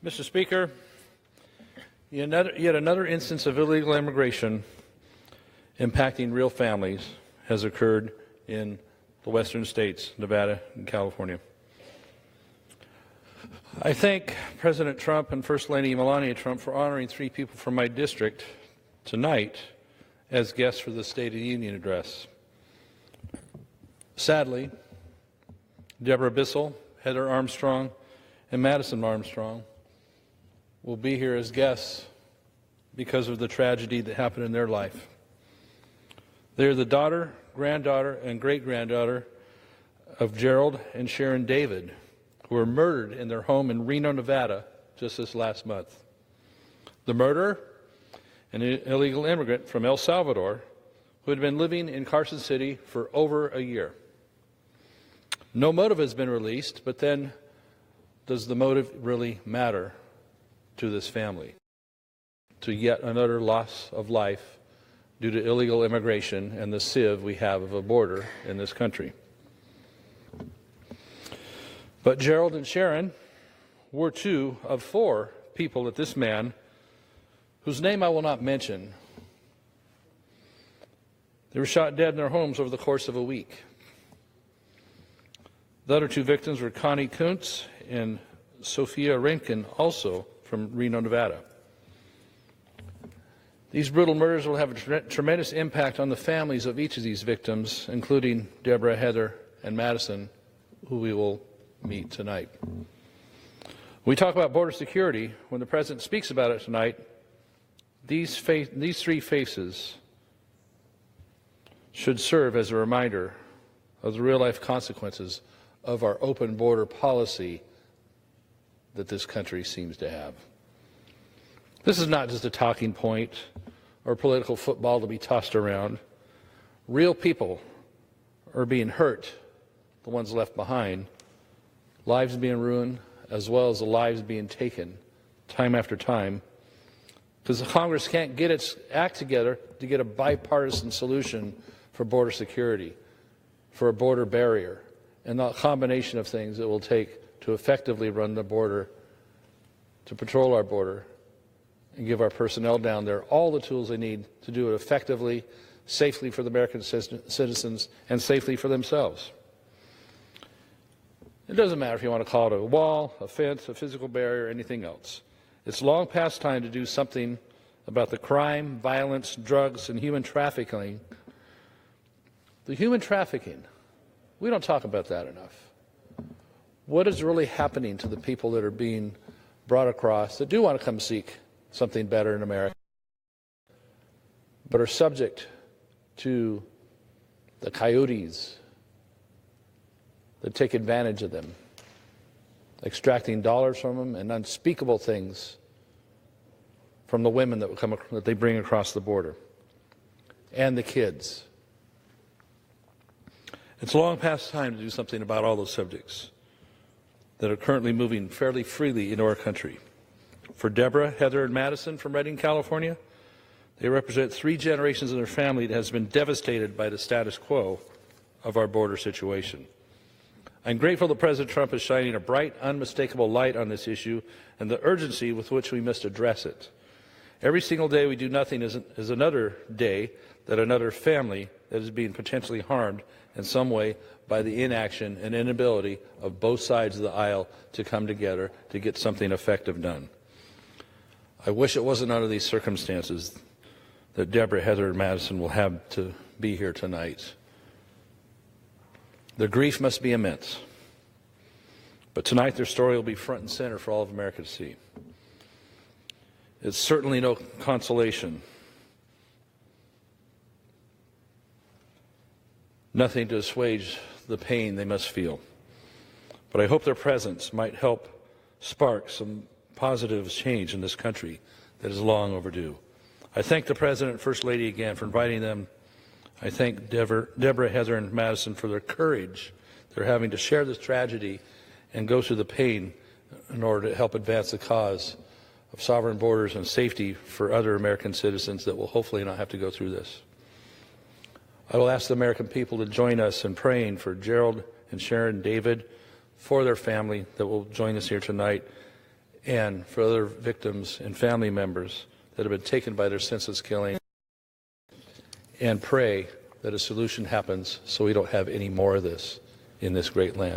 Mr. Speaker, yet another instance of illegal immigration impacting real families has occurred in the western states, Nevada and California. I thank President Trump and First Lady Melania Trump for honoring 3 people from my district tonight as guests for the State of the Union address. Sadly, Debra Bissell, Heather Armstrong, and Madison Armstrong will be here as guests because of the tragedy that happened in their life. They're the daughter, granddaughter, and great-granddaughter of Gerald and Sharon David, who were murdered in their home in Reno, Nevada, just this last month. The murderer, an illegal immigrant from El Salvador, who had been living in Carson City for over a year. No motive has been released, but then does the motive really matter to this family? To yet another loss of life due to illegal immigration and the sieve we have of a border in this country. But Gerald and Sharon were 2 of 4 people that this man, whose name I will not mention, they were shot dead in their homes over the course of a week. The other 2 victims were Connie Kuntz and Sophia Rankin, also from Reno, Nevada. These brutal murders will have a tremendous impact on the families of each of these victims, including Debra, Heather, and Madison, who we will meet tonight. When we talk about border security, when the President speaks about it tonight, these 3 faces should serve as a reminder of the real-life consequences of our open border policy that this country seems to have. This is not just a talking point or political football to be tossed around. Real people are being hurt, the ones left behind, lives being ruined, as well as the lives being taken time after time, because the Congress can't get its act together to get a bipartisan solution for border security, for a border barrier, and the combination of things it will take to effectively run the border, to patrol our border, and give our personnel down there all the tools they need to do it effectively, safely for the American citizens, and safely for themselves. It doesn't matter if you want to call it a wall, a fence, a physical barrier, anything else. It's long past time to do something about the crime, violence, drugs, and human trafficking. The human trafficking, we don't talk about that enough. What is really happening to the people that are being brought across that do want to come seek something better in America, but are subject to the coyotes that take advantage of them, extracting dollars from them and unspeakable things from the women that they bring across the border, and the kids. It's long past time to do something about all those subjects that are currently moving fairly freely into our country. For Debra, Heather, and Madison from Redding, California, they represent 3 generations of their family that has been devastated by the status quo of our border situation. I'm grateful that President Trump is shining a bright, unmistakable light on this issue and the urgency with which we must address it. Every single day we do nothing is another day that another family that is being potentially harmed in some way by the inaction and inability of both sides of the aisle to come together to get something effective done. I wish it wasn't under these circumstances that Debra, Heather, and Madison will have to be here tonight. Their grief must be immense, but tonight their story will be front and center for all of America to see. It's certainly no consolation, nothing to assuage the pain they must feel, but I hope their presence might help spark some positive change in this country that is long overdue. I thank the President and First Lady again for inviting them. I thank Debra, Heather, and Madison for their courage they're having to share this tragedy and go through the pain in order to help advance the cause of sovereign borders and safety for other American citizens that will hopefully not have to go through this. I will ask the American people to join us in praying for Gerald and Sharon David, for their family that will join us here tonight, and for other victims and family members that have been taken by their senseless killing, and pray that a solution happens so we don't have any more of this in this great land.